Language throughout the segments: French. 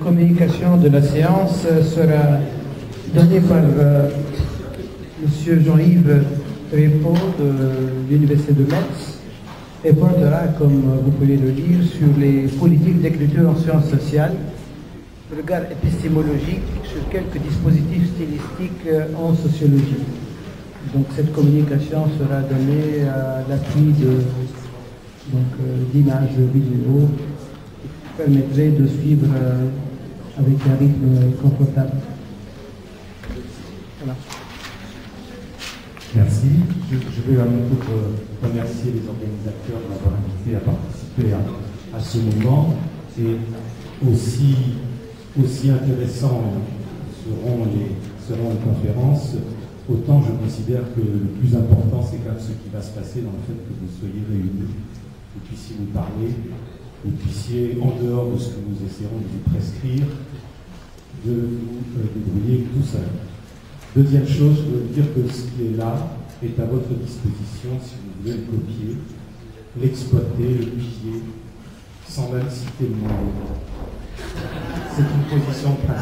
Communication de la séance sera donnée par M. Jean-Yves Répaud de l'Université de Metz et portera, comme vous pouvez le lire, sur les politiques d'écriture en sciences sociales, regard épistémologique sur quelques dispositifs stylistiques en sociologie. Donc cette communication sera donnée à l'appui d'images vidéo qui permettrait de suivre avec un rythme confortable. Voilà. Merci. Je vais à mon tour remercier les organisateurs de m'avoir invité à participer à ce moment. Et aussi intéressant seront les conférences, autant je considère que le plus important, c'est quand même ce qui va se passer dans le fait que vous soyez réunis, que vous puissiez vous parler, que vous puissiez, en dehors de ce que nous essaierons de vous prescrire, de vous débrouiller tout seul. Deuxième chose, je veux dire que ce qui est là est à votre disposition si vous voulez le copier, l'exploiter, le piller, sans même citer le nom. C'est une position de principe.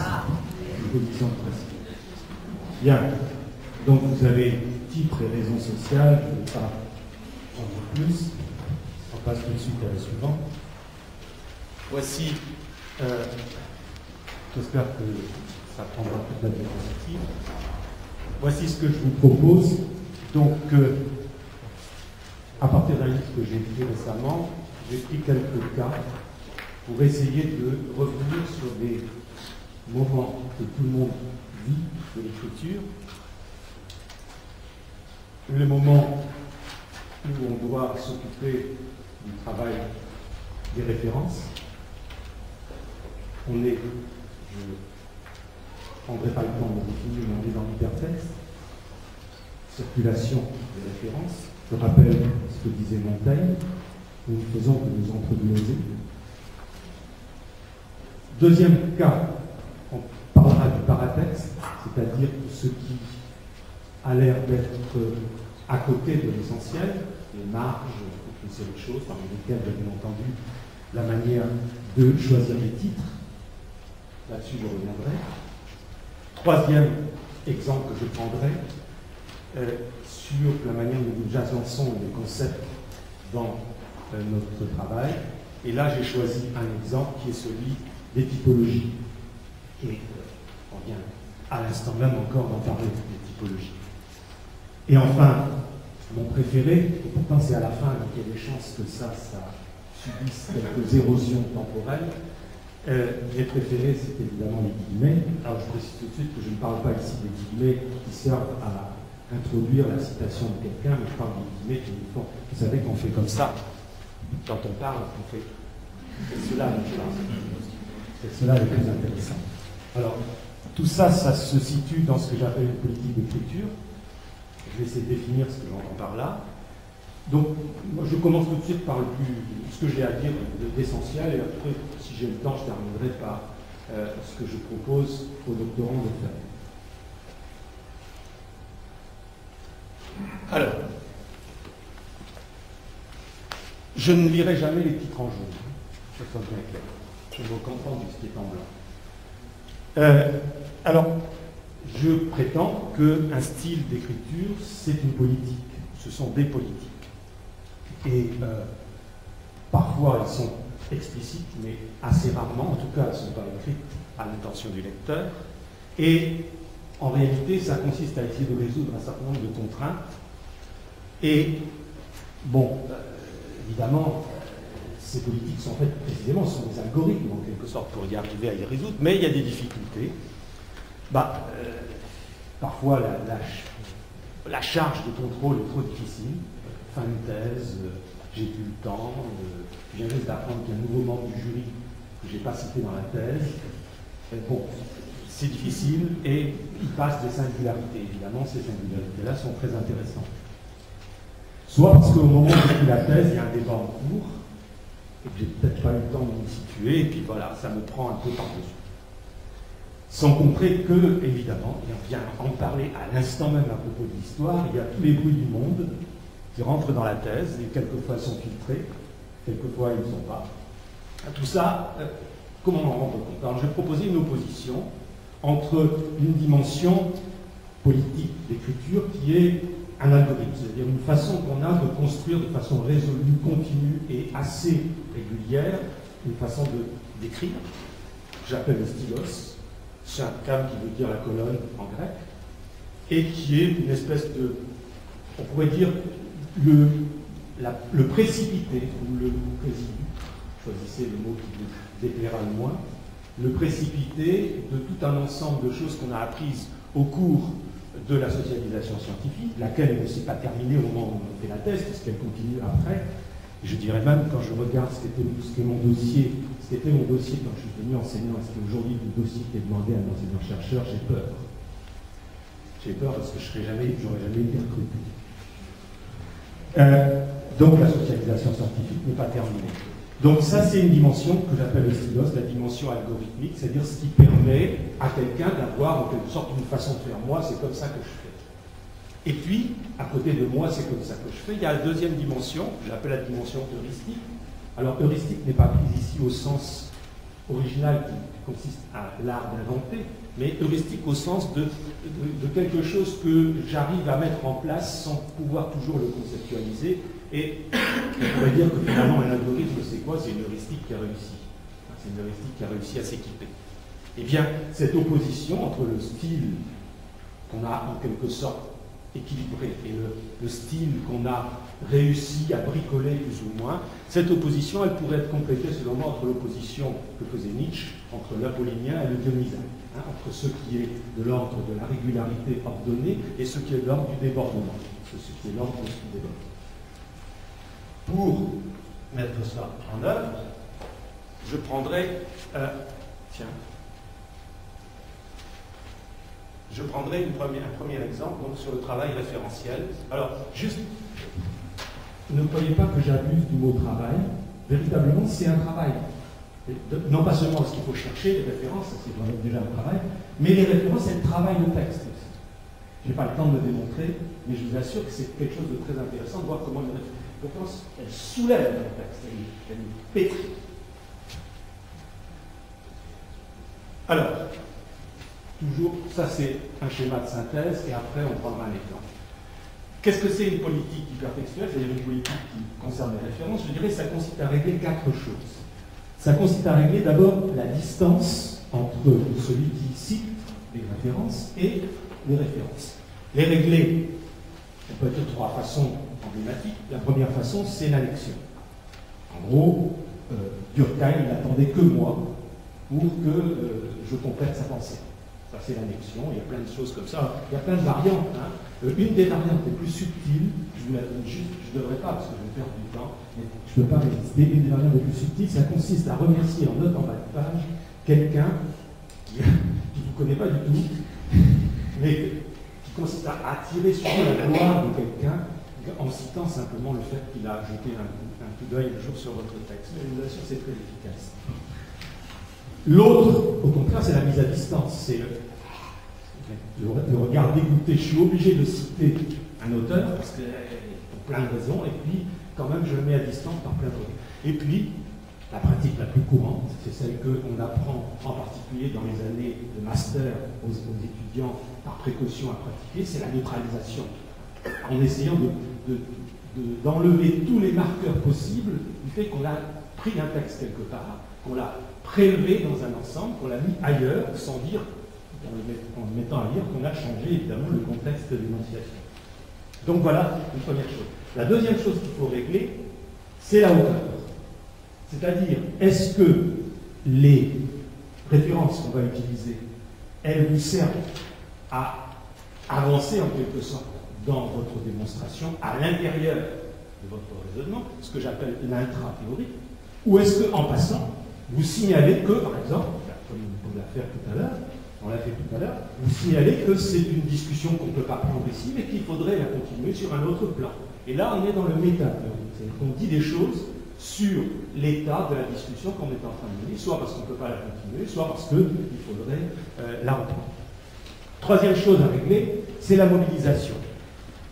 Bien. Donc vous avez titre et raison sociale, je ne vais pas en dire plus. On passe tout de suite à la suivante. Voici, j'espère que ça prendra toute la diapositive. Voici ce que je vous propose. Donc, à partir d'un livre que j'ai écrit récemment, j'ai pris quelques cas pour essayer de revenir sur des moments que tout le monde vit de l'écriture. Le moment où on doit s'occuper du travail des références. On est, je ne prendrai pas le temps de définir, mais on est dans l'hypertexte. Circulation des références. Je rappelle ce que disait Montaigne, nous ne faisons que nous entregloser. Deuxième cas, on parlera du paratexte, c'est-à-dire ce qui a l'air d'être à côté de l'essentiel, les marges, toute une série de choses, parmi lesquelles, bien entendu, la manière de choisir les titres. Là-dessus, je reviendrai. Troisième exemple que je prendrai, sur la manière dont nous agençons les concepts dans notre travail. Et là, j'ai choisi un exemple qui est celui des typologies. Et on vient à l'instant même encore d'en parler des typologies. Et enfin, mon préféré, et pourtant c'est à la fin, donc il y a des chances que ça subisse quelques érosions temporelles. Mes préférés, c'est évidemment les guillemets. Alors je précise tout de suite que je ne parle pas ici des guillemets qui servent à introduire la citation de quelqu'un, mais je parle des guillemets qui font. Vous savez qu'on fait comme ça. Quand on parle, on fait. C'est cela, c'est cela le plus intéressant. Alors, tout ça, ça se situe dans ce que j'appelle une politique d'écriture. Je vais essayer de définir ce que j'entends par là. Donc, moi, je commence tout de suite par ce que j'ai à dire d'essentiel, et après, si j'ai le temps, je terminerai par ce que je propose aux doctorants de faire. Alors, je ne lirai jamais les titres en jaune, ça soit bien clair. Je me contente de ce qui est en blanc. Alors, je prétends qu'un style d'écriture, c'est une politique. Ce sont des politiques. Et parfois, elles sont explicites, mais assez rarement. En tout cas, elles ne sont pas écrites à l'intention du lecteur. Et en réalité, ça consiste à essayer de résoudre un certain nombre de contraintes. Et, bon, évidemment, ces politiques sont faites précisément, ce sont des algorithmes en quelque sorte pour y arriver à y résoudre, mais il y a des difficultés. Parfois, la charge de contrôle est trop difficile. Fin de thèse, j'ai plus le temps, je viens juste d'apprendre qu'il y a un nouveau membre du jury que je n'ai pas cité dans la thèse. Bon, c'est difficile et il passe des singularités. Évidemment, ces singularités-là sont très intéressantes. Soit parce qu'au moment où j'écris la thèse, il y a un débat en cours, et que j'ai peut-être pas eu le temps de me situer, et puis voilà, ça me prend un peu par-dessus. Sans compter que, évidemment, et on vient en parler à l'instant même à propos de l'histoire, il y a tous les bruits du monde qui rentrent dans la thèse, et quelquefois sont filtrés, quelquefois ils ne sont pas. Tout ça Comment en rendre compte? Alors, je vais proposer une opposition entre une dimension politique d'écriture qui est un algorithme, c'est-à-dire une façon qu'on a de construire de façon résolue, continue et assez régulière, une façon d'écrire, que j'appelle le stylos, chakam qui veut dire la colonne en grec, et qui est une espèce de, on pourrait dire, le précipité, ou le présidu, choisissez le mot qui vous déplaira le moins, le précipité de tout un ensemble de choses qu'on a apprises au cours de la socialisation scientifique, laquelle ne s'est pas terminée au moment où on fait la thèse, puisqu'elle continue après. Et je dirais même, quand je regarde ce qu'était mon dossier quand je suis devenu enseignant, et ce qui est aujourd'hui le dossier qui est demandé à un enseignant-chercheur, j'ai peur. J'ai peur parce que je n'aurais jamais été recruté. Donc la socialisation scientifique n'est pas terminée. Donc ça, c'est une dimension que j'appelle le stylos, la dimension algorithmique, c'est-à-dire ce qui permet à quelqu'un d'avoir en quelque sorte une façon de faire. Moi, c'est comme ça que je fais. Et puis, à côté de moi, c'est comme ça que je fais. Il y a la deuxième dimension, que j'appelle la dimension heuristique. Alors, heuristique n'est pas prise ici au sens original qui consiste à l'art d'inventer, mais heuristique au sens de quelque chose que j'arrive à mettre en place sans pouvoir toujours le conceptualiser. Et on pourrait dire que finalement, un algorithme, c'est quoi? C'est une heuristique qui a réussi. C'est une heuristique qui a réussi à s'équiper. Eh bien, cette opposition entre le style qu'on a en quelque sorte équilibré et le style qu'on a réussi à bricoler plus ou moins, cette opposition, elle pourrait être complétée selon moi entre l'opposition que faisait Nietzsche entre l'apollinien et le dionysain, entre ce qui est de l'ordre de la régularité ordonnée et ce qui est de l'ordre du débordement, ce qui est l'ordre de ce qui déborde. Pour mettre ça en œuvre, je prendrai un premier exemple donc, sur le travail référentiel. Alors, juste, ne croyez pas que j'abuse du mot travail. Véritablement, c'est un travail. Non pas seulement parce qu'il faut chercher les références, c'est déjà un travail, mais les références, elles travaillent le texte aussi. Je n'ai pas le temps de le démontrer, mais je vous assure que c'est quelque chose de très intéressant de voir comment une référence, elle soulève le texte, elle pétrit. Alors, toujours, ça c'est un schéma de synthèse, et après on prendra un exemple. Qu'est-ce que c'est une politique hypertextuelle? C'est-à-dire une politique qui concerne les références. Je dirais que ça consiste à régler quatre choses. Ça consiste à régler d'abord la distance entre celui qui cite les références et les références. Les régler, on peut être de trois façons emblématiques. La première façon, c'est l'annexion. En gros, Durkheim n'attendait que moi pour que je complète sa pensée. Ça, c'est l'annexion. Il y a plein de choses comme ça. Il y a plein de variantes. Une des variantes les plus subtiles, je vous la donne juste, je ne devrais pas parce que je vais perdre du temps, mais je ne peux pas résister. Une des variantes les plus subtiles, ça consiste à remercier en note en bas de page quelqu'un qui ne vous connaît pas du tout, mais qui consiste à tirer sur la gloire de quelqu'un en citant simplement le fait qu'il a jeté un coup d'œil un jour sur votre texte. Mais je vous assure, c'est très efficace. L'autre, au contraire, c'est la mise à distance. C'est le regard dégoûté. Je suis obligé de citer un auteur parce que pour plein de raisons, et puis quand même je le mets à distance par plein de raisons. Et puis, la pratique la plus courante, c'est celle qu'on apprend en particulier dans les années de master aux étudiants par précaution à pratiquer, c'est la neutralisation. En essayant d'enlever tous les marqueurs possibles du fait qu'on a pris un texte quelque part, qu'on l'a prélevé dans un ensemble, qu'on l'a mis ailleurs, sans dire, en le mettant à lire, qu'on a changé évidemment le contexte de l'énonciation. Donc voilà une première chose. La deuxième chose qu'il faut régler, c'est la hauteur. C'est-à-dire, est-ce que les références qu'on va utiliser, elles vous servent à avancer en quelque sorte dans votre démonstration à l'intérieur de votre raisonnement, ce que j'appelle l'intra-théorique, ou est-ce qu'en passant, vous signalez que, par exemple, comme on l'a fait tout à l'heure, vous signalez que c'est une discussion qu'on ne peut pas prendre ici, mais qu'il faudrait la continuer sur un autre plan. Et là, on est dans le méta-théorique, c'est-à-dire qu'on dit des choses sur l'état de la discussion qu'on est en train de mener, soit parce qu'on ne peut pas la continuer, soit parce qu'il faudrait la reprendre. Troisième chose à régler, c'est la mobilisation.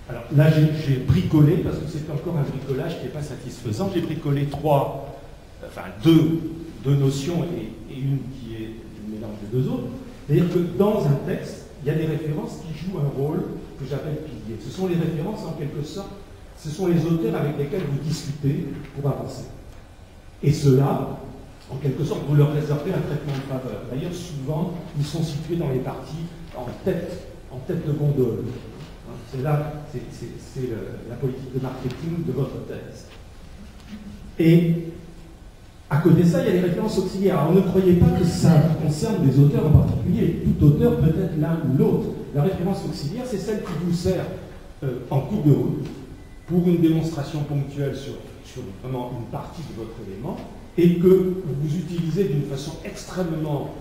Alors là, j'ai bricolé, parce que c'est encore un bricolage qui n'est pas satisfaisant, j'ai bricolé deux deux notions et une qui est le mélange des deux autres. C'est-à-dire que dans un texte, il y a des références qui jouent un rôle que j'appelle pilier. Ce sont les références, en quelque sorte, ce sont les auteurs avec lesquels vous discutez pour avancer. Et ceux-là, en quelque sorte, vous leur réservez un traitement de faveur. D'ailleurs, souvent, ils sont situés dans les parties en tête de gondole. C'est là, c'est la politique de marketing de votre thèse. Et à côté de ça, il y a les références auxiliaires. Alors ne croyez pas que ça concerne des auteurs en particulier. Tout auteur peut être l'un ou l'autre. La référence auxiliaire, c'est celle qui vous sert en cours de route pour une démonstration ponctuelle sur vraiment une partie de votre élément et que vous utilisez d'une façon extrêmement,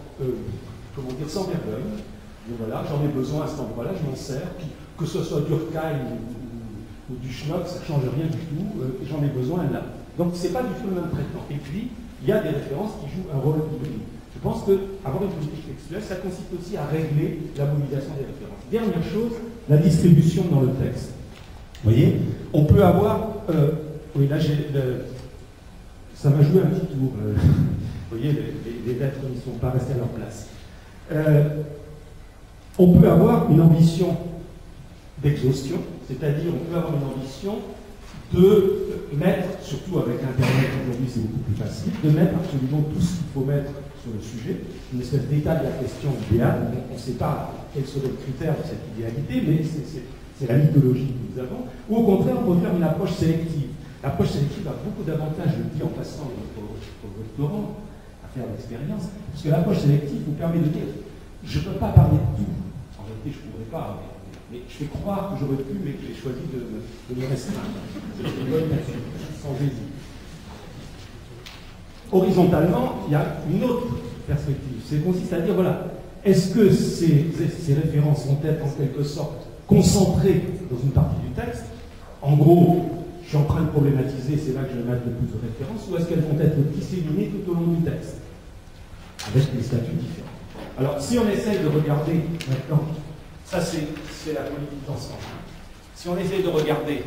comment dire, sans vergogne. Voilà, j'en ai besoin à cet endroit-là, je m'en sers. Puis, que ce soit Durkheim ou du Schnock, ça ne change rien du tout. J'en ai besoin là. Donc, ce n'est pas du tout le même traitement. Et puis, il y a des références qui jouent un rôle hybride. Je pense qu'avoir une politique textuelle, ça consiste aussi à régler la mobilisation des références. Dernière chose, la distribution dans le texte. Vous voyez, on peut avoir... oui, là, ça m'a joué un petit tour. Vous voyez, les lettres ne sont pas restées à leur place. On peut avoir une ambition d'exhaustion, c'est-à-dire on peut avoir une ambition de mettre, surtout avec Internet aujourd'hui c'est beaucoup plus facile, de mettre absolument tout ce qu'il faut mettre sur le sujet, une espèce d'état de la question idéale. On ne sait pas quel serait le critère de cette idéalité, mais c'est la mythologie que nous avons. Ou au contraire, on peut faire une approche sélective. L'approche sélective a beaucoup d'avantages, je le dis en passant au doctorant, à faire l'expérience, parce que l'approche sélective vous permet de dire je ne peux pas parler de tout. En réalité, je ne pourrais pas, mais je vais croire que j'aurais pu, mais que j'ai choisi de me restreindre. Sans hésiter. Horizontalement, il y a une autre perspective. C'est consiste à dire, voilà, est-ce que ces références vont être en quelque sorte concentrées dans une partie du texte? En gros, je suis en train de problématiser, c'est là que je vais mettre le plus de références, ou est-ce qu'elles vont être disséminées tout au long du texte, avec des statuts différents? Alors, si on essaye de regarder maintenant, ça c'est la politique d'ensemble. Si on essaye de regarder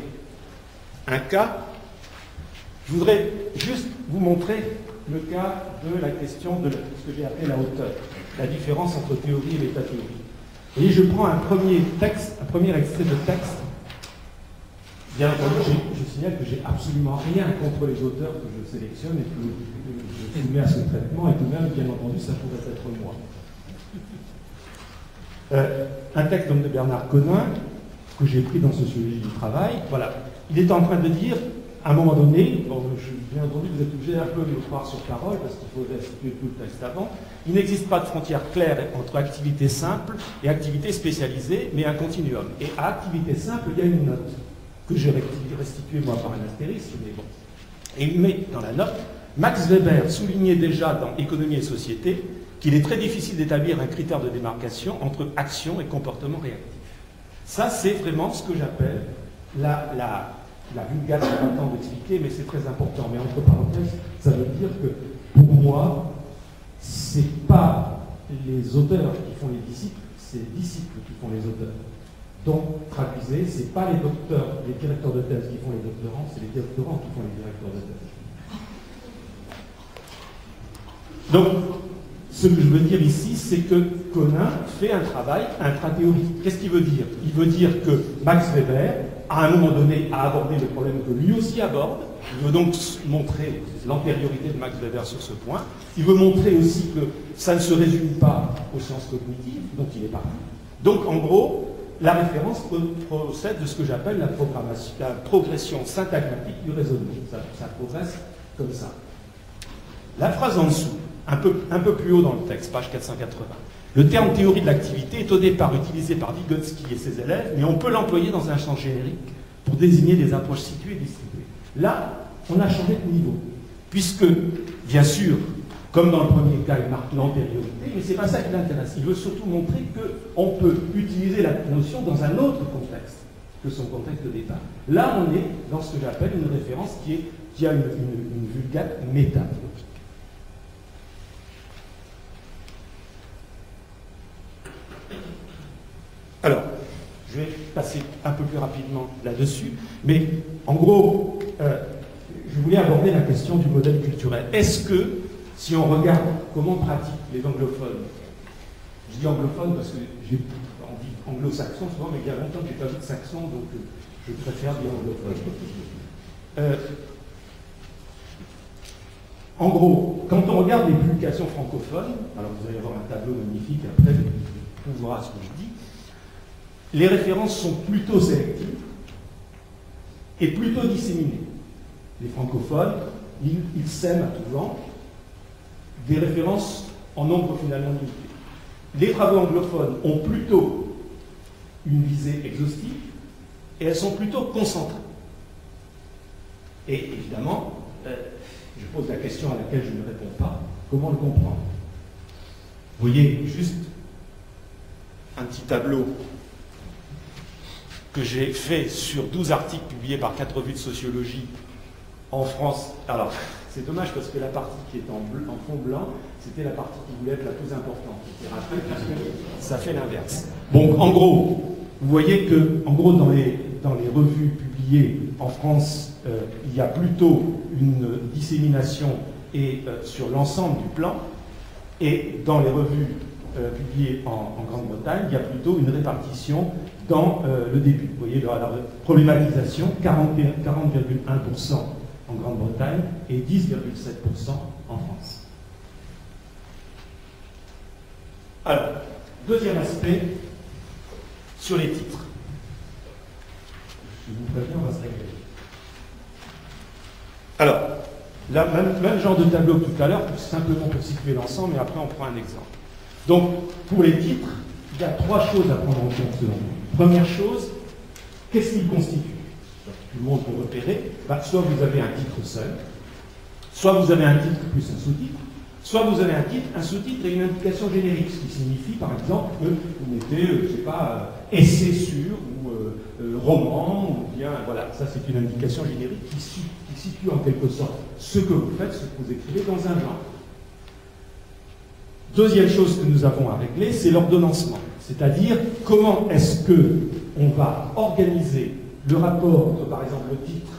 un cas, je voudrais juste vous montrer le cas de la question de ce que j'ai appelé la hauteur, la différence entre théorie et métathéorie. Et je prends un premier texte, un premier extrait de texte. Bien entendu, je signale que j'ai absolument rien contre les auteurs que je sélectionne et que je soumets à ce traitement, et que même, bien entendu, ça pourrait être moi. Un texte donc de Bernard Conin, que j'ai pris dans Sociologie du travail. Voilà. Il est en train de dire, à un moment donné, bon, bien entendu, vous êtes obligé un peu de me croire sur parole, parce qu'il faut restituer tout le texte avant, il n'existe pas de frontière claire entre activité simple et activité spécialisée, mais un continuum. Et à activité simple, il y a une note, que j'ai restituée moi par un astérisque, mais bon. Et il met dans la note, Max Weber soulignait déjà dans Économie et Société qu'il est très difficile d'établir un critère de démarcation entre action et comportement réactif. Ça, c'est vraiment ce que j'appelle la vulgate, j'ai pas le temps d'expliquer, mais c'est très important. Mais entre parenthèses, ça veut dire que, pour moi, c'est pas les auteurs qui font les disciples, c'est les disciples qui font les auteurs. Donc, traduisez, c'est pas les docteurs, les directeurs de thèse qui font les doctorants, c'est les doctorants qui font les directeurs de thèse. Donc, ce que je veux dire ici, c'est que Conin fait un travail intra-théorique. Qu'est-ce qu'il veut dire? Il veut dire que Max Weber, à un moment donné, a abordé le problème que lui aussi aborde. Il veut donc montrer l'antériorité de Max Weber sur ce point. Il veut montrer aussi que ça ne se résume pas aux sciences cognitives, donc il est parti. Donc, en gros, la référence procède de ce que j'appelle la progression syntagmatique du raisonnement. Ça progresse comme ça. La phrase en dessous, un peu plus haut dans le texte, page 480. Le terme théorie de l'activité est au départ utilisé par Vygotsky et ses élèves, mais on peut l'employer dans un champ générique pour désigner des approches situées et distribuées. Là, on a changé de niveau, puisque, bien sûr, comme dans le premier cas, il marque l'antériorité, mais ce n'est pas ça qui l'intéresse. Il veut surtout montrer qu'on peut utiliser la notion dans un autre contexte que son contexte de départ. Là, on est dans ce que j'appelle une référence qui a une vulgate métathéorique. Alors, je vais passer un peu plus rapidement là-dessus, mais en gros, je voulais aborder la question du modèle culturel. Est-ce que si on regarde comment pratiquent les anglophones, je dis anglophones parce que on dit anglo-saxon souvent, mais il y a longtemps que j'ai pas vu de saxon, donc je préfère dire anglophone. En gros, quand on regarde les publications francophones, alors vous allez avoir un tableau magnifique, après on verra ce que je dis, les références sont plutôt sélectives et plutôt disséminées. Les francophones, ils sèment à tout vent des références en nombre finalement limité. Les travaux anglophones ont plutôt une visée exhaustive et elles sont plutôt concentrées. Et évidemment, je pose la question à laquelle je ne réponds pas, comment le comprendre? Vous voyez juste un petit tableau que j'ai fait sur 12 articles publiés par 4 revues de sociologie en France. Alors, c'est dommage parce que la partie qui est en fond blanc, c'était la partie qui voulait être la plus importante. Ça fait l'inverse. Donc, en gros, vous voyez que, en gros, dans les revues publiées en France, il y a plutôt une dissémination sur l'ensemble du plan, et dans les revues publiées en Grande-Bretagne, il y a plutôt une répartition dans le début. Vous voyez la problématisation, 40,1% en Grande-Bretagne et 10,7% en France. Alors, deuxième aspect, sur les titres. Je vous préviens, on va se régler. Alors, là, même genre de tableau que tout à l'heure, simplement pour situer l'ensemble, mais après on prend un exemple. Donc, pour les titres, il y a 3 choses à prendre en compte selon nous. Première chose, qu'est-ce qu'ils constituent? Tout le monde peut repérer, soit vous avez un titre seul, soit vous avez un titre plus un sous-titre, soit vous avez un titre, un sous-titre et une indication générique, ce qui signifie par exemple que vous mettez, je ne sais pas, essai sur, ou roman, ou bien, voilà, ça c'est une indication générique qui situe en quelque sorte ce que vous faites, ce que vous écrivez dans un genre. Deuxième chose que nous avons à régler, c'est l'ordonnancement, c'est-à-dire comment est-ce qu'on va organiser le rapport entre, par exemple, le titre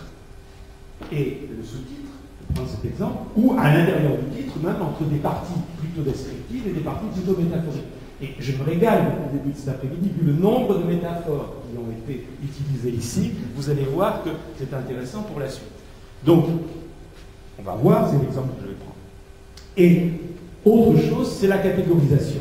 et le sous-titre, je prends cet exemple, ou à l'intérieur du titre, même entre des parties plutôt descriptives et des parties plutôt métaphoriques. Et je me régale au début de cet après-midi, vu le nombre de métaphores qui ont été utilisées ici, vous allez voir que c'est intéressant pour la suite. Donc, on va voir, c'est l'exemple que je vais prendre. Et autre chose, c'est la catégorisation.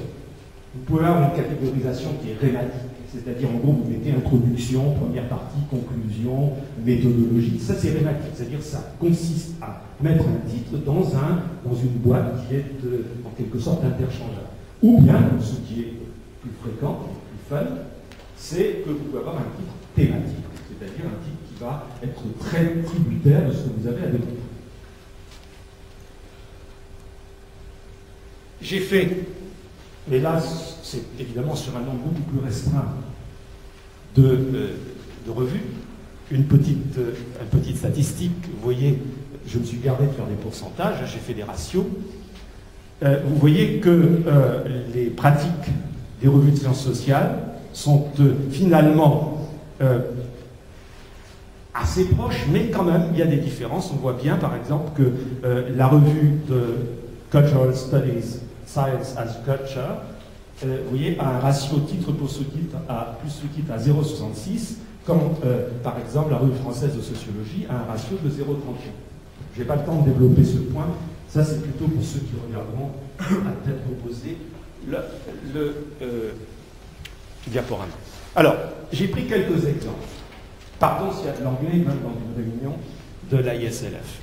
Vous pouvez avoir une catégorisation qui est rématique, c'est-à-dire en gros vous mettez introduction, première partie, conclusion, méthodologie. Ça c'est rématique, c'est-à-dire ça consiste à mettre un titre dans une boîte qui est en quelque sorte interchangeable. Ou bien, ce qui est plus fréquent, plus fun, c'est que vous pouvez avoir un titre thématique, c'est-à-dire un titre qui va être très tributaire de ce que vous avez à développer. J'ai fait, mais là c'est évidemment sur un nombre beaucoup plus restreint de revues, une petite statistique. Vous voyez, je me suis gardé de faire des pourcentages, j'ai fait des ratios. Vous voyez que les pratiques des revues de sciences sociales sont finalement assez proches, mais quand même il y a des différences. On voit bien par exemple que la revue de Cultural Studies, Science as Culture, vous voyez, a un ratio titre pour sous-titre plus sous-titre à 0,66, quand par exemple la revue française de sociologie a un ratio de 0,38. Je n'ai pas le temps de développer ce point, ça c'est plutôt pour ceux qui regarderont à tête reposée le diaporama. Alors, j'ai pris quelques exemples. Pardon s'il y a de l'anglais, même dans une réunion de l'ISLF.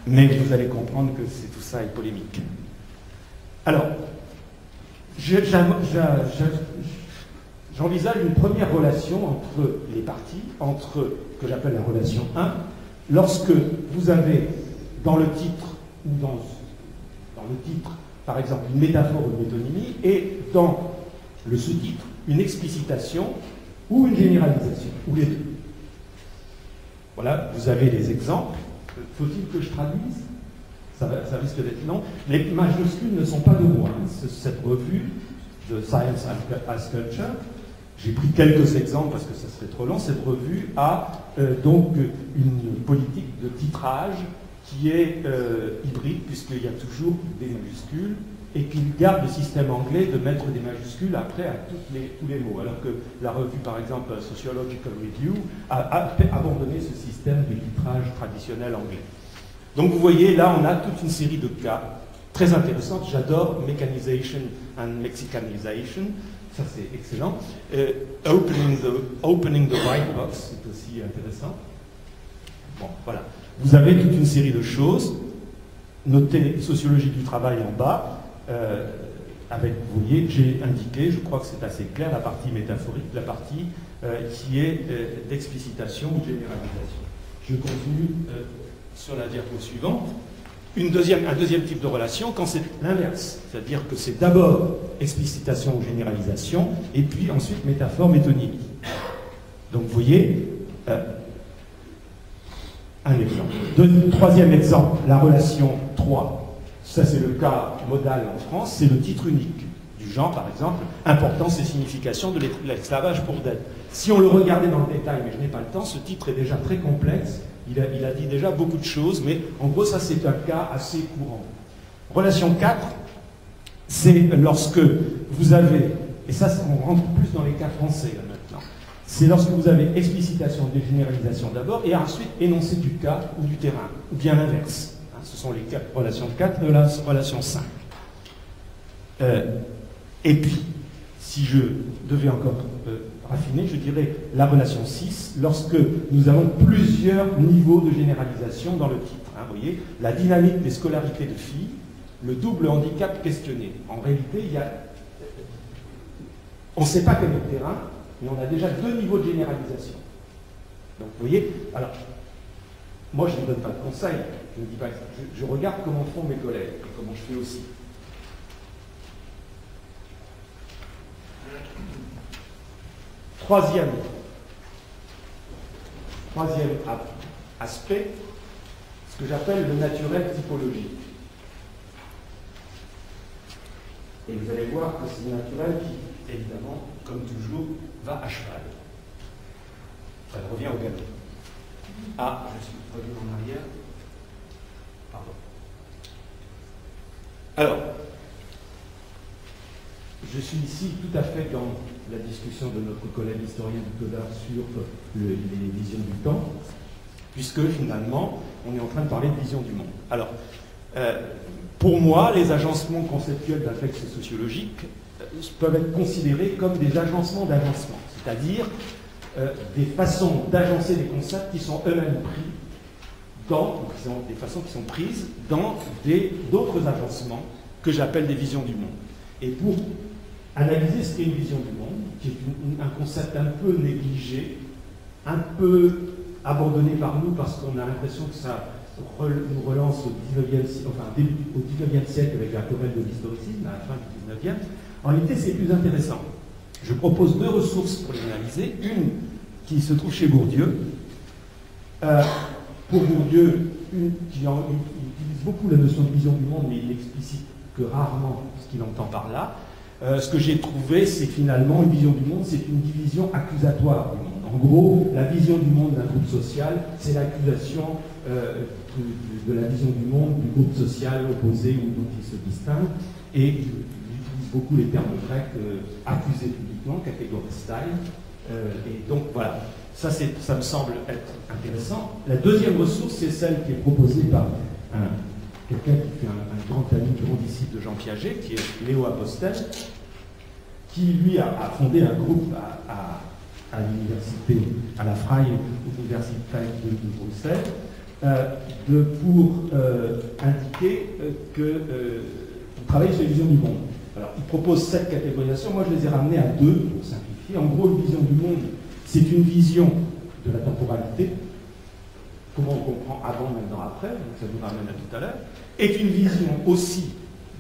Mais vous allez comprendre que tout ça est polémique. Alors, j'envisage une première relation entre les parties, que j'appelle la relation 1, lorsque vous avez dans le titre, ou dans le titre, par exemple, une métaphore ou une métonymie, et dans le sous-titre, une explicitation ou une généralisation, ou les deux. Voilà, vous avez les exemples. Faut-il que je traduise? Ça risque d'être long. Les majuscules ne sont pas de moi. Cette revue de Science as Culture, j'ai pris quelques exemples parce que ça serait trop long. Cette revue a donc une politique de titrage qui est hybride, puisqu'il y a toujours des majuscules, et qu'il garde le système anglais de mettre des majuscules après à tous les mots, alors que la revue, par exemple, Sociological Review, a abandonné ce système de titrage traditionnel anglais. Donc vous voyez, là, on a toute une série de cas très intéressants. J'adore Mechanization and Mexicanization, ça c'est excellent. Opening the White Box, c'est aussi intéressant. Bon, voilà. Vous avez toute une série de choses. Notez sociologie du travail en bas. Avec, vous voyez, j'ai indiqué, je crois que c'est assez clair, la partie métaphorique, la partie qui est d'explicitation ou de généralisation. Je continue sur la diapo suivante. Un deuxième type de relation quand c'est l'inverse, c'est-à-dire que c'est d'abord explicitation ou généralisation, et puis ensuite métaphore, métonymie. Donc vous voyez, un exemple. Troisième exemple, la relation 3. Ça, c'est le cas modal en France, c'est le titre unique du genre, par exemple, importance et signification de l'esclavage pour d'être. Si on le regardait dans le détail, mais je n'ai pas le temps, ce titre est déjà très complexe, il a dit déjà beaucoup de choses, mais en gros, ça, c'est un cas assez courant. Relation 4, c'est lorsque vous avez, et ça, on rentre plus dans les cas français, là, maintenant, c'est lorsque vous avez explicitation et généralisation d'abord, et ensuite énoncé du cas ou du terrain, ou bien l'inverse. Ce sont les relations 4 de la relation 5. Et puis, si je devais encore raffiner, je dirais la relation 6, lorsque nous avons plusieurs niveaux de généralisation dans le titre. Hein, vous voyez, la dynamique des scolarités de filles, le double handicap questionné. En réalité, on ne sait pas quel est le terrain, mais on a déjà 2 niveaux de généralisation. Donc, vous voyez, alors, moi, je ne donne pas de conseils, je ne dis pas ça. Je regarde comment font mes collègues et comment je fais aussi. Troisième aspect, ce que j'appelle le naturel typologique. Et vous allez voir que c'est le naturel qui, évidemment, comme toujours, va à cheval. Ça revient au galop. Ah, je suis revenu en arrière. Pardon. Alors, je suis ici tout à fait dans la discussion de notre collègue historien du Codard sur les visions du temps, puisque finalement, on est en train de parler de vision du monde. Alors, pour moi, les agencements conceptuels d'un texte sociologique peuvent être considérés comme des agencements d'agencement, c'est-à-dire des façons d'agencer des concepts qui sont eux-mêmes pris des façons qui sont prises dans d'autres agencements que j'appelle des visions du monde. Et pour analyser ce qu'est une vision du monde, qui est un concept un peu négligé, un peu abandonné par nous parce qu'on a l'impression que ça nous relance au 19e siècle avec la querelle de l'historicisme, à la fin du 19e. En réalité, c'est plus intéressant. Je propose 2 ressources pour les analyser. Une qui se trouve chez Bourdieu. Pour Bourdieu, qui utilise beaucoup la notion de vision du monde, mais il n'explicite que rarement ce qu'il entend par là. Ce que j'ai trouvé, c'est finalement une vision du monde, c'est une division accusatoire du monde. En gros, la vision du monde d'un groupe social, c'est l'accusation de la vision du monde du groupe social opposé ou dont il se distingue. Et il utilise beaucoup les termes grecs accusé publiquement, categoristyle. Et donc voilà, ça me semble être intéressant. La deuxième ressource, c'est celle qui est proposée par quelqu'un qui fait un grand ami, grand disciple de Jean Piaget, qui est Léo Apostel, qui lui a fondé un groupe à l'université, à la Freie Universität de Bruxelles, pour indiquer qu'on travaille sur les visions du monde. Alors, il propose 7 catégorisations, moi je les ai ramenées à 2 pour simplifier. En gros, une vision du monde, c'est une vision de la temporalité, comment on comprend avant, maintenant, après, donc ça nous ramène à tout à l'heure, est une vision aussi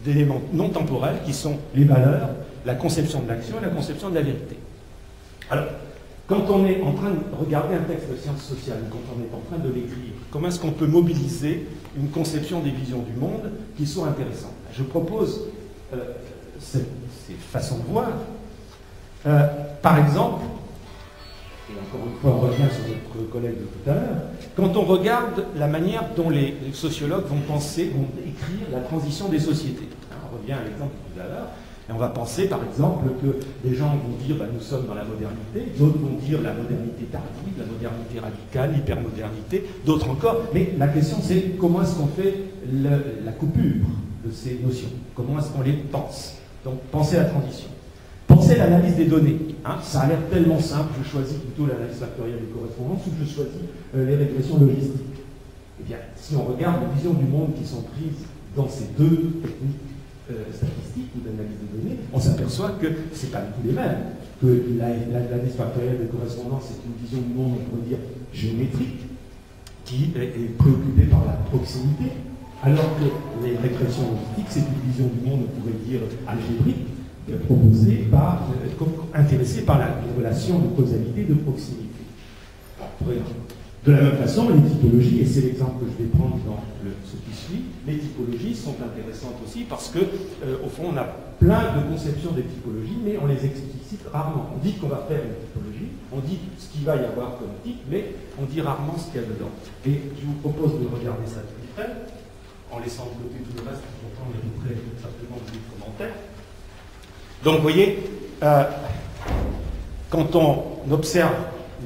d'éléments non temporels qui sont les valeurs, la conception de l'action et la conception de la vérité. Alors, quand on est en train de regarder un texte de sciences sociales, quand on est en train de l'écrire, comment est-ce qu'on peut mobiliser une conception des visions du monde qui sont intéressantes? Je propose ces façons de voir. Par exemple, et encore une fois on revient sur notre collègue de tout à l'heure, quand on regarde la manière dont les sociologues vont penser, vont écrire la transition des sociétés. On revient à l'exemple de tout à l'heure, et on va penser par exemple que des gens vont dire bah, nous sommes dans la modernité, d'autres vont dire la modernité tardive, la modernité radicale, l'hypermodernité, d'autres encore, mais la question c'est comment est-ce qu'on fait la coupure de ces notions, comment est-ce qu'on les pense. Donc pensez la transition. Pensez l'analyse des données. Hein, ça a l'air tellement simple, je choisis plutôt l'analyse factorielle des correspondances ou je choisis les régressions logistiques. Eh bien, si on regarde les visions du monde qui sont prises dans ces deux techniques statistiques ou d'analyse des données, on s'aperçoit que ce n'est pas du tout les mêmes. Que l'analyse factorielle des correspondances est une vision du monde, on pourrait dire, géométrique, qui est préoccupée par la proximité, alors que les régressions logistiques, c'est une vision du monde, on pourrait dire, algébrique, proposée par, intéressée par les relations de causalité de proximité. De la même façon, les typologies, et c'est l'exemple que je vais prendre dans ce qui suit, les typologies sont intéressantes aussi parce que, au fond, on a plein de conceptions des typologies, mais on les explicite rarement. On dit qu'on va faire une typologie, on dit ce qu'il va y avoir comme type, mais on dit rarement ce qu'il y a dedans. Et je vous propose de regarder ça de plus près, en laissant de côté tout le reste, pourtant on éviterait simplement des commentaires. Donc, vous voyez, quand on observe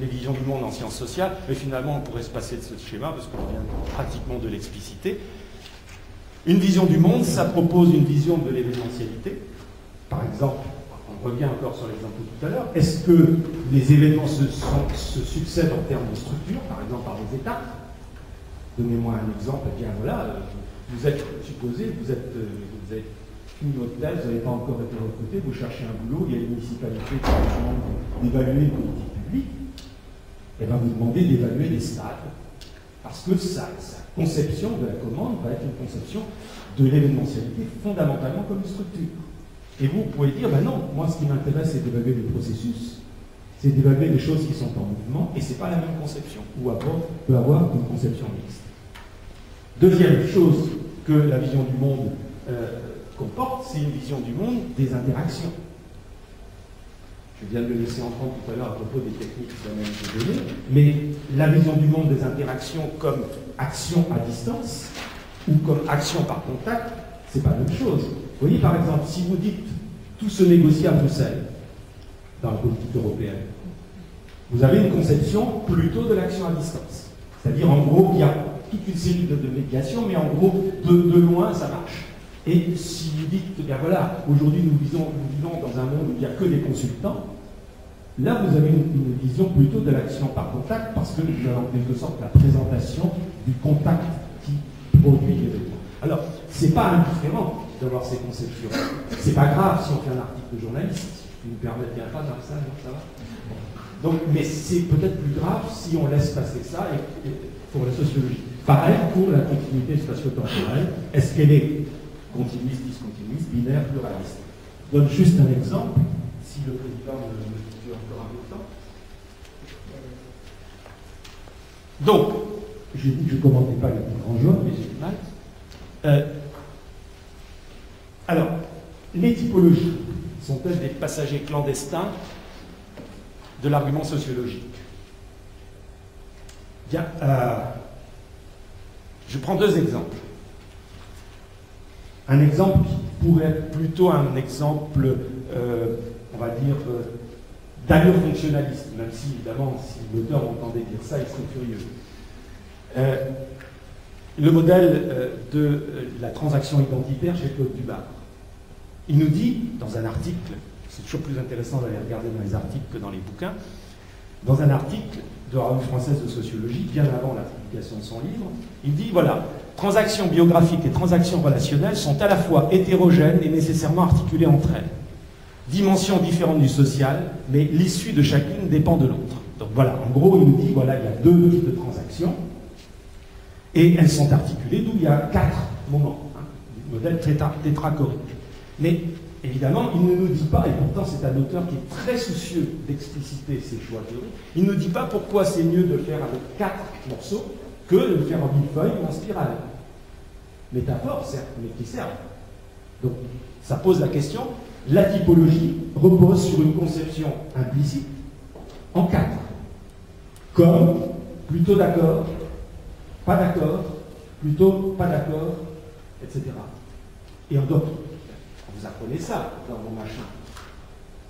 les visions du monde en sciences sociales, mais finalement on pourrait se passer de ce schéma parce qu'on vient pratiquement de l'expliciter. Une vision du monde, ça propose une vision de l'événementialité. Par exemple, on revient encore sur l'exemple de tout à l'heure, est-ce que les événements se succèdent en termes de structure, par exemple par des étapes? Donnez-moi un exemple, eh bien voilà, vous êtes supposé, vous avez fini votre thèse, vous n'avez pas encore été recruté, vous cherchez un boulot, il y a une municipalité qui vous demande d'évaluer une politique publique, et bien vous demandez d'évaluer des stades, parce que sa conception de la commande va être une conception de l'événementialité fondamentalement comme une structure. Et vous pouvez dire, ben non, moi ce qui m'intéresse c'est d'évaluer le processus, c'est d'évaluer les choses qui sont en mouvement, et ce n'est pas la même conception, ou peut avoir une conception mixte. Deuxième chose que la vision du monde comporte, c'est une vision du monde des interactions. Je viens de le laisser entendre tout à l'heure à propos des techniques d'analyse de données, mais la vision du monde des interactions comme action à distance ou comme action par contact, c'est pas la même chose. Vous voyez, par exemple, si vous dites tout se négocie à Bruxelles dans la politique européenne, vous avez une conception plutôt de l'action à distance. C'est-à-dire, en gros, il y a toute une série de médiations, mais en gros, de loin, ça marche. Et si vous dites, bien voilà, aujourd'hui nous vivons dans un monde où il n'y a que des consultants, là vous avez une vision plutôt de l'action par contact, parce que vous avez en quelque sorte la présentation du contact qui produit l'événement. Alors, c'est pas indifférent d'avoir ces conceptions. C'est pas grave si on fait un article de journaliste, si je me permets bien pas dans ça, ça va. Donc, mais c'est peut-être plus grave si on laisse passer ça et pour la sociologie. Pareil pour la continuité spatio-temporelle. Est-ce qu'elle est continuiste, discontinuiste, binaire, pluraliste? Je donne juste un exemple, si le président me dit encore un peu de temps. Donc, j'ai dit que je ne commentais pas les plus grands jaunes, mais j'ai du mal. Alors, les typologies sont-elles des passagers clandestins de l'argument sociologique? Bien, je prends deux exemples. Un exemple qui pourrait être plutôt un exemple, on va dire, d'allure fonctionnaliste, même si, évidemment, si l'auteur entendait dire ça, il serait furieux. Le modèle de la transaction identitaire chez Claude Dubar. Il nous dit, dans un article, c'est toujours plus intéressant d'aller regarder dans les articles que dans les bouquins, dans un article de la Revue française de sociologie, bien avant la publication de son livre, il dit, voilà, transactions biographiques et transactions relationnelles sont à la fois hétérogènes et nécessairement articulées entre elles. Dimensions différentes du social, mais l'issue de chacune dépend de l'autre. Donc voilà, en gros, il nous dit, voilà, il y a deux types de transactions, et elles sont articulées, d'où il y a 4 moments, hein, du modèle tétrachorique. Mais évidemment, il ne nous dit pas, et pourtant c'est un auteur qui est très soucieux d'expliciter ses choix théoriques, il ne nous dit pas pourquoi c'est mieux de le faire avec 4 morceaux que de le faire en millefeuille ou en spirale. Métaphore, certes, mais qui servent. Donc, ça pose la question, la typologie repose sur une conception implicite en 4. comme plutôt d'accord, pas d'accord, plutôt pas d'accord, etc. Et on doit, vous apprenez ça dans vos machins,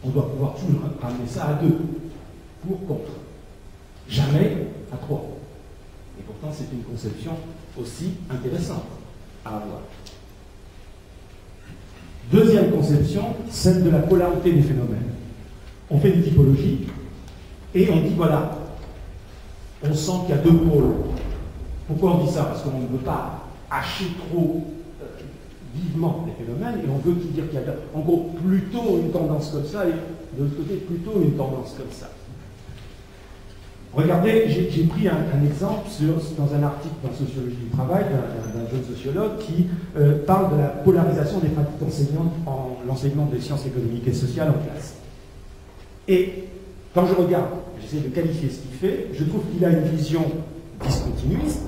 on doit pouvoir toujours ramener ça à 2, pour, contre. Jamais à 3. Et pourtant, c'est une conception aussi intéressante à avoir. Deuxième conception, celle de la polarité des phénomènes. On fait des typologies et on dit, voilà, on sent qu'il y a 2 pôles. Pourquoi on dit ça? Parce qu'on ne veut pas hacher trop vivement les phénomènes et on veut dire qu'il y a, en gros, plutôt une tendance comme ça et de l'autre côté, plutôt une tendance comme ça. Regardez, j'ai pris un exemple dans un article dans Sociologie du travail d'un jeune sociologue qui parle de la polarisation des pratiques enseignantes en l'enseignement des sciences économiques et sociales en classe. Et quand je regarde, j'essaie de qualifier ce qu'il fait, je trouve qu'il a une vision discontinuiste,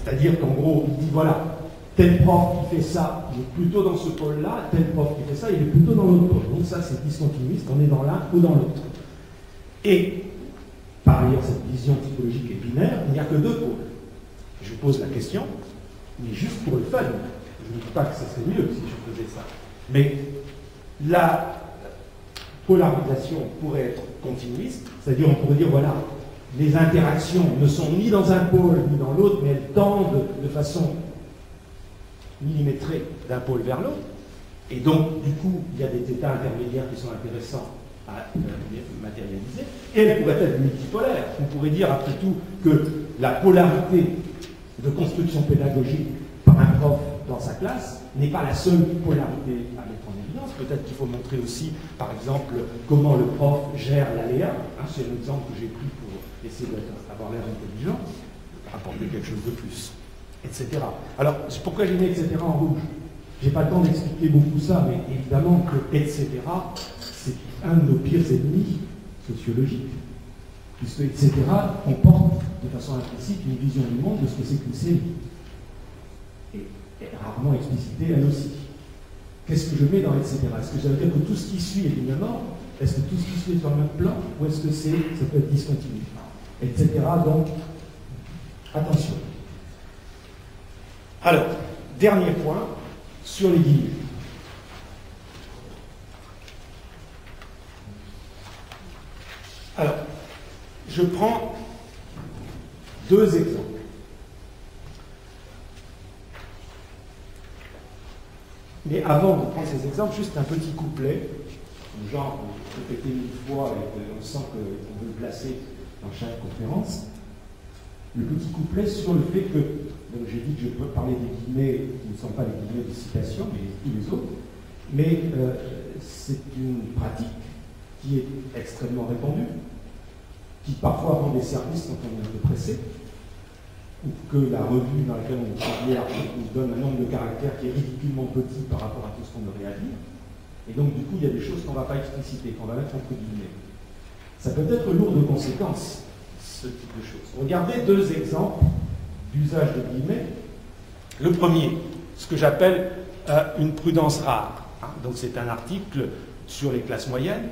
c'est-à-dire qu'en gros, il dit voilà, tel prof qui fait ça, il est plutôt dans ce pôle-là, tel prof qui fait ça, il est plutôt dans l'autre pôle. Donc ça, c'est discontinuiste, on est dans l'un ou dans l'autre. Et par ailleurs, cette vision typologique est binaire, il n'y a que 2 pôles. Je vous pose la question, mais juste pour le fun. Je ne dis pas que ce serait mieux si je faisais ça. Mais la polarisation pourrait être continuiste, c'est-à-dire on pourrait dire, voilà, les interactions ne sont ni dans un pôle ni dans l'autre, mais elles tendent de façon millimétrée d'un pôle vers l'autre. Et donc, du coup, il y a des états intermédiaires qui sont intéressants à matérialiser, et elle pourrait être multipolaire. On pourrait dire après tout que la polarité de construction pédagogique par un prof dans sa classe n'est pas la seule polarité à mettre en évidence. Peut-être qu'il faut montrer aussi, par exemple, comment le prof gère l'aléa. C'est un exemple que j'ai pris pour essayer d'avoir l'air intelligent, apporter quelque chose de plus, etc. Alors, pourquoi j'ai mis etc. en rouge? Je n'ai pas le temps d'expliquer beaucoup ça, mais évidemment que etc. c'est un de nos pires ennemis sociologiques, puisque etc. comporte de façon implicite une vision du monde de ce que c'est qu'une série, et rarement explicitée elle aussi. Qu'est-ce que je mets dans etc. Est-ce que ça veut dire que tout ce qui suit est d'une norme? Est-ce que tout ce qui suit est sur le même plan? Ou est-ce que ça peut être discontinu? Etc. Donc, attention. Alors, dernier point, sur les guillemets. Alors, je prends 2 exemples. Mais avant de prendre ces exemples, juste un petit couplet, genre, répété 1000 fois et on sent qu'on veut le placer dans chaque conférence. Le petit couplet sur le fait que, donc j'ai dit que je peux parler des guillemets qui ne sont pas les guillemets de citation, mais tous les autres, mais c'est une pratique qui est extrêmement répandue, qui parfois rend des services quand on est un peu pressé, ou que la revue dans laquelle on travaille nous donne un nombre de caractères qui est ridiculement petit par rapport à tout ce qu'on aurait à dire. Et donc, du coup, il y a des choses qu'on ne va pas expliciter, qu'on va mettre entre guillemets. Ça peut être lourd de conséquences, ce type de choses. Regardez 2 exemples d'usage de guillemets. Le premier, ce que j'appelle une prudence rare. Donc, c'est un article sur les classes moyennes.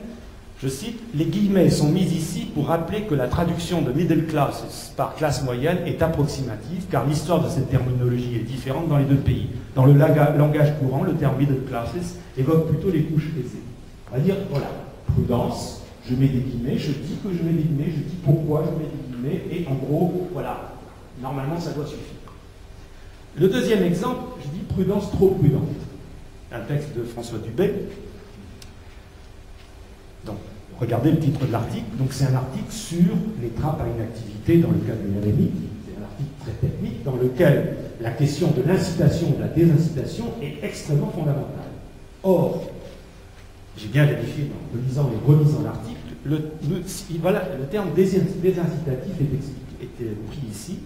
Je cite, « Les guillemets sont mis ici pour rappeler que la traduction de middle classes par classe moyenne est approximative, car l'histoire de cette terminologie est différente dans les 2 pays. Dans le langage courant, le terme middle classes évoque plutôt les couches aisées. » On va dire, voilà, prudence, je mets des guillemets, je dis que je mets des guillemets, je dis pourquoi je mets des guillemets, et en gros, voilà, normalement ça doit suffire. Le deuxième exemple, je dis prudence trop prudente. Un texte de François Dubé. Donc, regardez le titre de l'article. Donc, c'est un article sur les trappes à inactivité dans le cadre de l'RMI. C'est un article très technique dans lequel la question de l'incitation ou de la désincitation est extrêmement fondamentale. Or, j'ai bien vérifié en lisant et relisant l'article, le terme désincitatif est pris ici.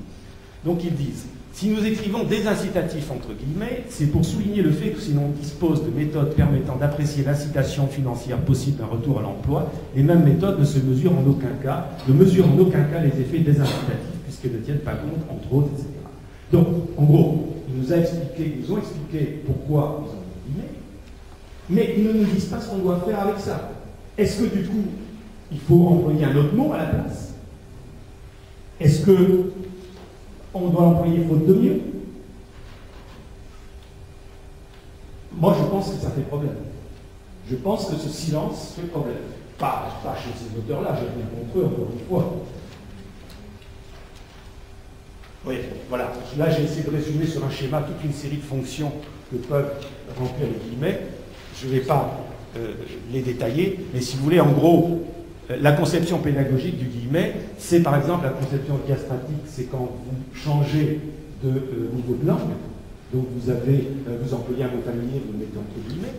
Donc, ils disent, si nous écrivons désincitatif entre guillemets, c'est pour souligner le fait que si l'on dispose de méthodes permettant d'apprécier l'incitation financière possible d'un retour à l'emploi, les mêmes méthodes ne mesurent en aucun cas les effets désincitatifs, puisqu'elles ne tiennent pas compte, entre autres, etc. Donc, en gros, ils nous ont expliqué pourquoi ils ont mis guillemets, mais ils ne nous disent pas ce qu'on doit faire avec ça. Est-ce que du coup, il faut employer un autre mot à la place? qu'on doit l'employer faute de mieux? Moi, je pense que ça fait problème. Je pense que ce silence fait problème. Pas chez ces auteurs-là, j'ai rien contre eux, encore une fois. Oui, voilà. Là, j'ai essayé de résumer sur un schéma toute une série de fonctions que peuvent remplir les guillemets. Je ne vais pas les détailler, mais si vous voulez, en gros, la conception pédagogique du guillemet, c'est par exemple la conception diastratique, c'est quand vous changez de niveau de langue, donc vous employez un mot familier, vous le mettez entre guillemets.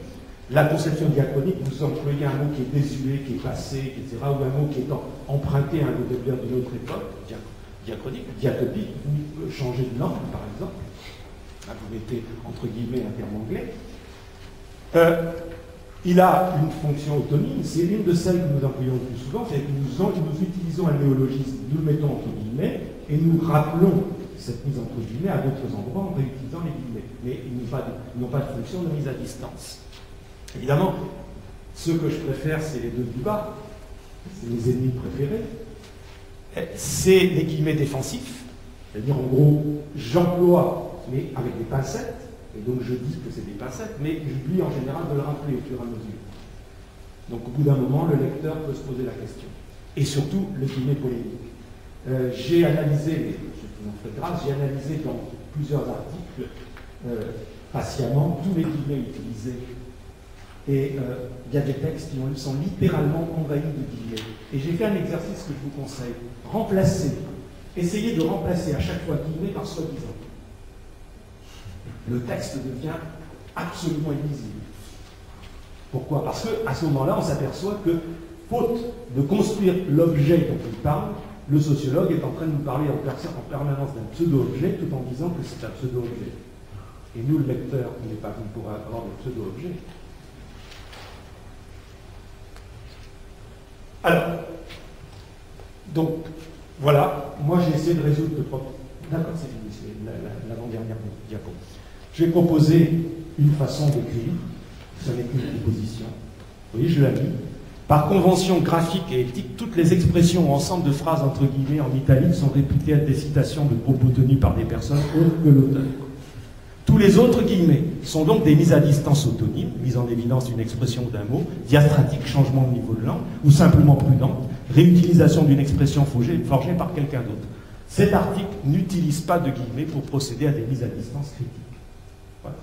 La conception diachronique, vous employez un mot qui est désuet, qui est passé, etc., ou un mot qui est emprunté à un vocabulaire d'une autre époque, diachronique, diatopique, vous changez de langue, par exemple. Là, vous mettez entre guillemets un terme anglais. Il a une fonction autonome, c'est l'une de celles que nous employons le plus souvent, c'est que nous utilisons un néologisme, nous le mettons entre guillemets, et nous rappelons cette mise entre guillemets à d'autres endroits en réutilisant les guillemets. Mais ils n'ont pas de fonction de mise à distance. Évidemment, ceux que je préfère, c'est les deux du bas, c'est mes ennemis préférés. C'est les guillemets défensifs, c'est-à-dire en gros, j'emploie, mais avec des pincettes, et donc je dis que c'est des pincettes, mais j'oublie en général de le rappeler au fur et à mesure. Donc au bout d'un moment, le lecteur peut se poser la question. Et surtout, le guillemet polémique. J'ai analysé, je vous en fais grâce, j'ai analysé dans plusieurs articles patiemment tous les guillemets utilisés. Et il y a des textes qui sont littéralement envahis de guillemets. Et j'ai fait un exercice que je vous conseille. Essayez de remplacer à chaque fois guillemets par soi-disant. Le texte devient absolument illisible. Pourquoi? Parce qu'à ce moment-là, on s'aperçoit que, faute de construire l'objet dont il parle, le sociologue est en train de nous parler en permanence d'un pseudo-objet tout en disant que c'est un pseudo-objet. Et nous, le lecteur, il n'est pas venu pour avoir des pseudo-objets. Alors, donc, voilà, moi j'ai essayé de résoudre le problème. D'accord, c'est fini, c'est l'avant-dernière diapo. Je vais proposer une façon d'écrire, ce n'est qu'une proposition. Vous voyez, je l'ai mis. Par convention graphique et éthique, toutes les expressions ou ensemble de phrases entre guillemets en italique sont réputées être des citations de propos tenus par des personnes autres que l'auteur. Tous les autres guillemets sont donc des mises à distance autonymes, mise en évidence d'une expression ou d'un mot, diastratique, changement de niveau de langue, ou simplement prudente, réutilisation d'une expression forgée par quelqu'un d'autre. Cet article n'utilise pas de guillemets pour procéder à des mises à distance critiques. Voilà.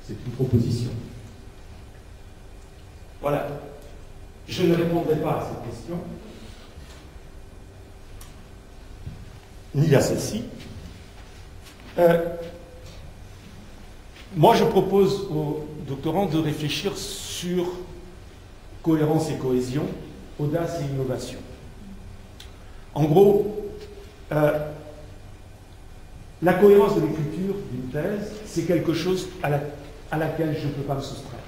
C'est une proposition. Voilà. Je ne répondrai pas à cette question, ni à celle-ci. Moi, je propose aux doctorants de réfléchir sur cohérence et cohésion, audace et innovation. En gros, la cohérence de l'écriture d'une thèse, c'est quelque chose à laquelle je ne peux pas me soustraire.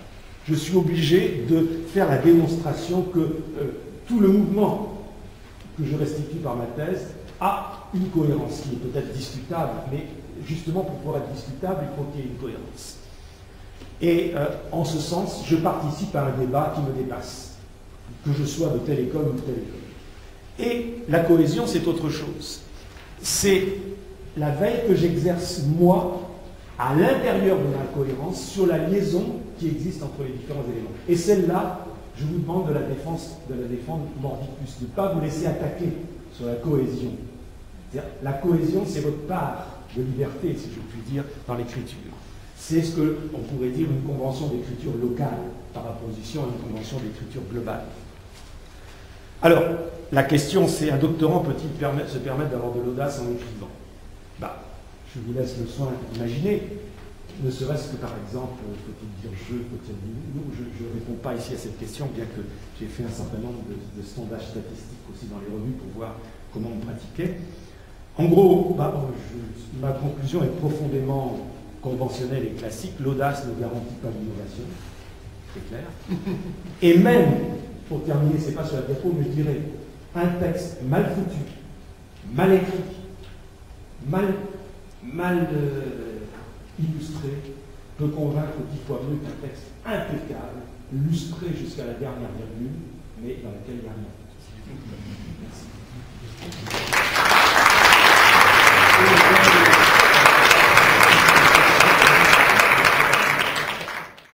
Je suis obligé de faire la démonstration que tout le mouvement que je restitue par ma thèse a une cohérence qui est peut-être discutable, mais justement pour pouvoir être discutable, il faut qu'il y ait une cohérence. Et en ce sens, je participe à un débat qui me dépasse, que je sois de telle école ou de telle école. Et la cohésion, c'est autre chose. C'est la veille que j'exerce, moi, à l'intérieur de la cohérence, sur la liaison qui existe entre les différents éléments. Et celle-là, je vous demande de la défendre mordicus, de ne pas vous laisser attaquer sur la cohésion. La cohésion, c'est votre part de liberté, si je puis dire, dans l'écriture. C'est ce qu'on pourrait dire une convention d'écriture locale, par opposition à une convention d'écriture globale. Alors, la question, c'est, un doctorant peut-il se permettre d'avoir de l'audace en écrivant? Je vous laisse le soin d'imaginer, ne serait-ce que par exemple, faut-il dire je, faut-il dire nous, je ne réponds pas ici à cette question, bien que j'ai fait un certain nombre de sondages statistiques aussi dans les revues pour voir comment on pratiquait. En gros, ma conclusion est profondément conventionnelle et classique. L'audace ne garantit pas l'innovation, c'est clair. Et même, pour terminer, c'est pas sur la diapo, mais je dirais, un texte mal foutu, mal écrit, mal illustré, peut convaincre 10 fois mieux qu'un texte impeccable, lustré jusqu'à la dernière virgule, mais dans lequel il n'y a rien. Merci.